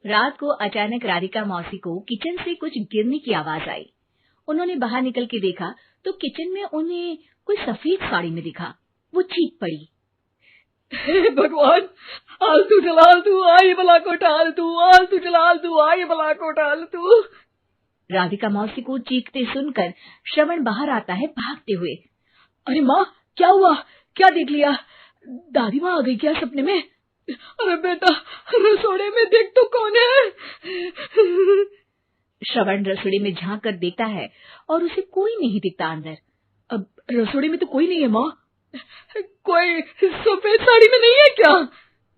रात को अचानक राधिका मौसी को किचन से कुछ गिरने की आवाज आई। उन्होंने बाहर निकल के देखा तो किचन में उन्हें कोई सफेद साड़ी में दिखा। वो चीख पड़ी, हे भगवान, आलतू जलालतू आई बला को टालतू, आलतू जलालतू आई बला को टालतू। राधिका मौसी को चीखते सुनकर श्रवण बाहर आता है भागते हुए। अरे माँ, क्या हुआ? क्या देख लिया? दादी माँ आ गई क्या सपने में? अरे बेटा, रसोड़े में देख तो कौन है? श्रवण रसोड़ी में झांक कर देखता है और उसे कोई नहीं दिखता अंदर। अब रसोड़ी में तो कोई नहीं है माँ। कोई सफेद साड़ी में नहीं है क्या?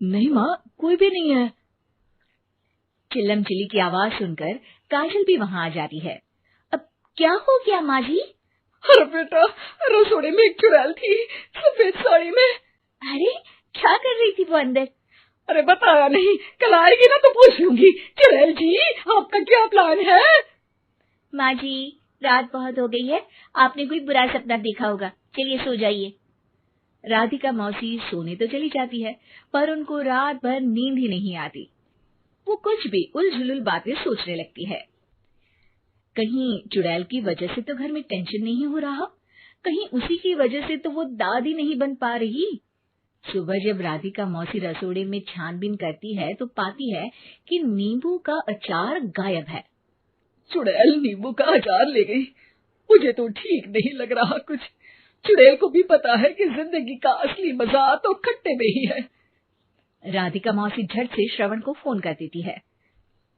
नहीं माँ, कोई भी नहीं है। चिल्लम चिल्ली की आवाज सुनकर काजल भी वहां आ जाती है। अब क्या हो गया माँ जी? अरे बेटा, रसोड़े में एक चुड़ैल थी सफेद साड़ी में। अरे क्या कर रही थी वो अंदर? अरे बताया नहीं, कल आएगी ना तो पूछ लूंगी। चुड़ैल जी, आपका क्या प्लान है? माँ जी, रात बहुत हो गई है, आपने कोई बुरा सपना देखा होगा, चलिए सो जाइए। राधिका मौसी सोने तो चली जाती है पर उनको रात भर नींद ही नहीं आती। वो कुछ भी उलझुल बातें सोचने लगती है। कहीं चुड़ैल की वजह से तो घर में टेंशन नहीं हो रहा, कहीं उसी की वजह से तो वो दादी नहीं बन पा रही। सुबह जब राधिका मौसी रसोड़े में छानबीन करती है तो पाती है कि नींबू का अचार गायब है। चुड़ैल नींबू का अचार ले गई, मुझे तो ठीक नहीं लग रहा कुछ। चुड़ैल को भी पता है कि जिंदगी का असली मजा तो खट्टे में ही है। राधिका मौसी झट से श्रवण को फोन कर देती है।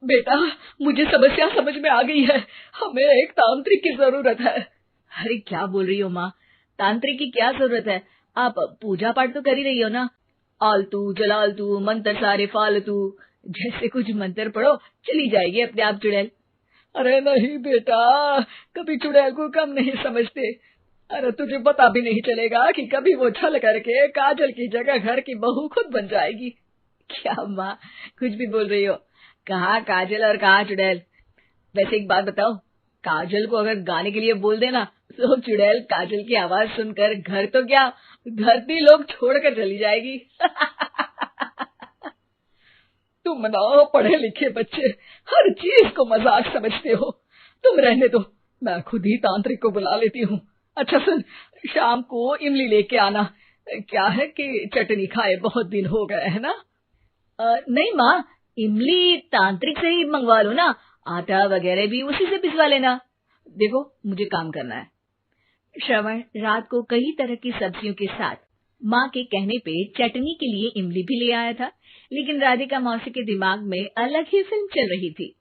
बेटा, मुझे समस्या समझ में आ गई है, हमें एक तांत्रिक की जरूरत है। अरे क्या बोल रही हो माँ, तांत्रिक की क्या जरूरत है? आप पूजा पाठ तो कर ही रही हो ना। आलतू जलालतू मंत्र सारे फालतू जैसे कुछ मंत्र पढ़ो, चली जाएगी अपने आप चुड़ैल। अरे नहीं बेटा, कभी चुड़ैल को कम नहीं समझते। अरे तुझे पता भी नहीं चलेगा कि कभी वो छल करके काजल की जगह घर की बहू खुद बन जाएगी। क्या माँ, कुछ भी बोल रही हो? कहाँ काजल और कहाँ चुड़ैल? वैसे एक बात बताओ, काजल को अगर गाने के लिए बोल देना तो चुड़ैल काजल की आवाज सुनकर घर तो क्या, धरती लोग छोड़कर चली जाएगी। तुम ना पढ़े लिखे बच्चे हर चीज को मजाक समझते हो। तुम रहने दो, मैं खुद ही तांत्रिक को बुला लेती हूँ। अच्छा सुन, शाम को इमली लेके आना। क्या है कि चटनी खाए बहुत दिन हो गए है ना? नहीं माँ, इमली तांत्रिक से ही मंगवा लो ना, आटा वगैरह भी उसी से पिसवा लेना। देखो मुझे काम करना है। श्रवण रात को कई तरह की सब्जियों के साथ माँ के कहने पे चटनी के लिए इमली भी ले आया था, लेकिन राधिका मौसी के दिमाग में अलग ही फिल्म चल रही थी।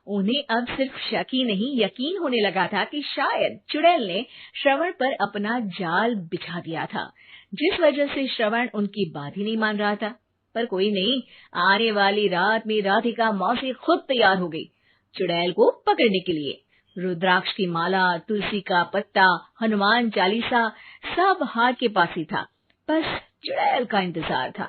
उन्हें अब सिर्फ शक ही नहीं यकीन होने लगा था कि शायद चुड़ैल ने श्रवण पर अपना जाल बिछा दिया था, जिस वजह से श्रवण उनकी बात ही नहीं मान रहा था। पर कोई नहीं, आने वाली रात में राधिका मौसी खुद तैयार हो गई चुड़ैल को पकड़ने के लिए। रुद्राक्ष की माला, तुलसी का पत्ता, हनुमान चालीसा सब हाथ के पास ही था, बस चुड़ैल का इंतजार था।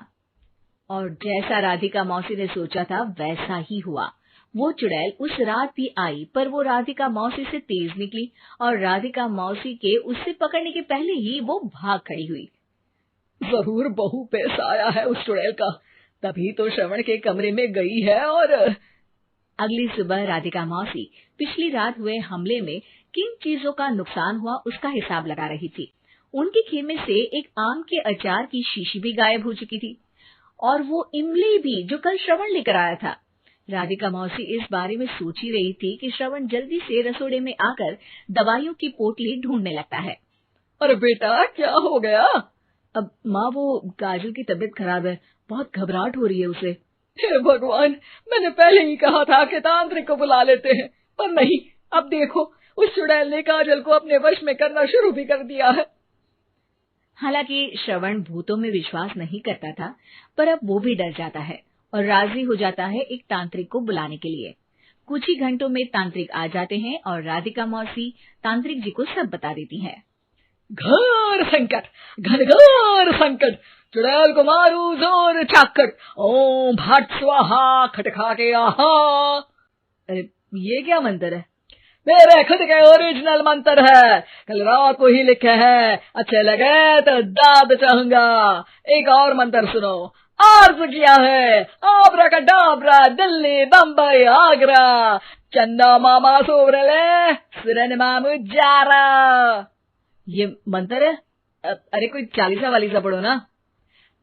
और जैसा राधिका मौसी ने सोचा था वैसा ही हुआ। वो चुड़ैल उस रात भी आई, पर वो राधिका मौसी से तेज निकली और राधिका मौसी के उससे पकड़ने के पहले ही वो भाग खड़ी हुई। जरूर बहू पे साया है उस चुड़ैल का, तभी तो श्रवण के कमरे में गई है। और अगली सुबह राधिका मौसी पिछली रात हुए हमले में किन चीजों का नुकसान हुआ उसका हिसाब लगा रही थी। उनके खेमे से एक आम के अचार की शीशी भी गायब हो चुकी थी और वो इमली भी जो कल श्रवण लेकर आया था। राधिका मौसी इस बारे में सोच ही रही थी कि श्रवण जल्दी से रसोड़े में आकर दवाइयों की पोटली ढूंढने लगता है। अरे बेटा, क्या हो गया? अब माँ, वो काजल की तबीयत खराब है, बहुत घबराहट हो रही है उसे। हे भगवान, मैंने पहले ही कहा था कि तांत्रिक को बुला लेते हैं, पर नहीं। अब देखो, उस चुड़ैल ने काजल को अपने वश में करना शुरू भी कर दिया है। हालांकि श्रवण भूतों में विश्वास नहीं करता था, पर अब वो भी डर जाता है और राजी हो जाता है एक तांत्रिक को बुलाने के लिए। कुछ ही घंटों में तांत्रिक आ जाते हैं और राधिका मौसी तांत्रिक जी को सब बता देती है। घोर संकट, घनघोर संकट, चुड़ैल को मारू जोर चाकट, ओम भट स्वाहा खटखा के आहा। अरे ये क्या मंत्र है? मेरे खुद के ओरिजिनल मंत्र है, कल रात को ही लिखे हैं। अच्छे लगे तो दाद चाहूंगा। एक और मंत्र सुनो, अर्ज किया है, आब्राकडाब्रा, दिल्ली, बम्बई, आगरा, चंदा मामा सोवरले, सिरनमा मुजारा। ये मंत्र है? अरे कोई चालीसा वालीसा पढ़ो ना।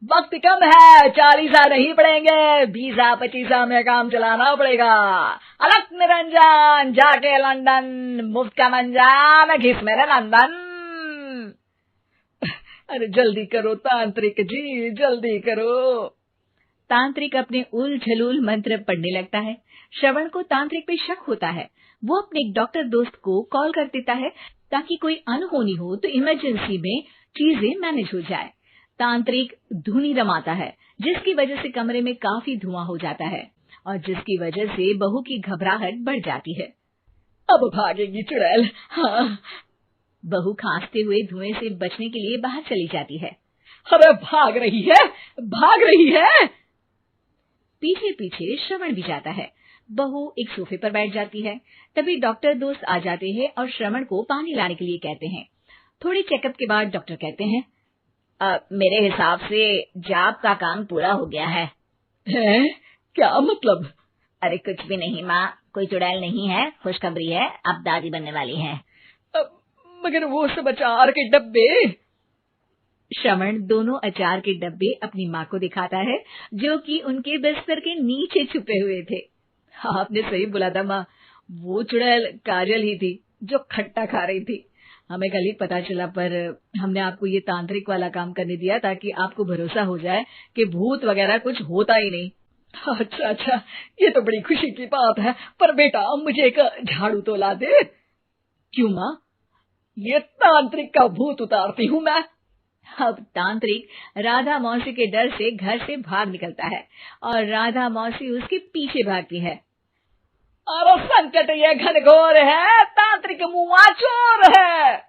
वक्त कम है, 40 नहीं पड़ेंगे, 20-25 में काम चलाना पड़ेगा। अलग निरंजन जाके लंदन, मुफ्त का मंजान घिस मेरे नंदन। अरे जल्दी करो तांत्रिक जी, जल्दी करो। तांत्रिक अपने उल झलूल मंत्र पढ़ने लगता है। श्रवण को तांत्रिक पे शक होता है। वो अपने एक डॉक्टर दोस्त को कॉल कर देता है ताकि कोई अनहोनी हो तो इमरजेंसी में चीजें मैनेज हो जाए। तांत्रिक धुनी रमाता है, जिसकी वजह से कमरे में काफी धुआं हो जाता है और जिसकी वजह से बहू की घबराहट बढ़ जाती है। अब भागेगी चुड़ैल। हाँ। बहू खांसते हुए धुएं से बचने के लिए बाहर चली जाती है। अरे भाग रही है, भाग रही है। पीछे पीछे श्रवण भी जाता है। बहू एक सोफे पर बैठ जाती है। तभी डॉक्टर दोस्त आ जाते हैं और श्रवण को पानी लाने के लिए कहते हैं। थोड़ी चेकअप के बाद डॉक्टर कहते हैं, मेरे हिसाब से जाप का काम पूरा हो गया है। क्या मतलब? अरे कुछ भी नहीं माँ, कोई चुड़ैल नहीं है, खुशखबरी है, अब दादी बनने वाली है। मगर वो सब अचार के डब्बे। श्रवण दोनों अचार के डब्बे अपनी माँ को दिखाता है, जो कि उनके बिस्तर के नीचे छुपे हुए थे। आपने सही बोला था माँ, वो चुड़ैल काजल ही थी जो खट्टा खा रही थी। हमें कल ही पता चला, पर हमने आपको ये तांत्रिक वाला काम करने दिया ताकि आपको भरोसा हो जाए कि भूत वगैरह कुछ होता ही नहीं। अच्छा, ये तो बड़ी खुशी की बात है। पर बेटा मुझे एक झाड़ू तो ला दे। क्यों माँ? ये तांत्रिक का भूत उतारती हूँ मैं। अब तांत्रिक राधा मौसी के डर से घर से भाग निकलता है और राधा मौसी उसके पीछे भागती है। अरे संकट ये घनघोर है, तांत्रिक मुआ चोर है।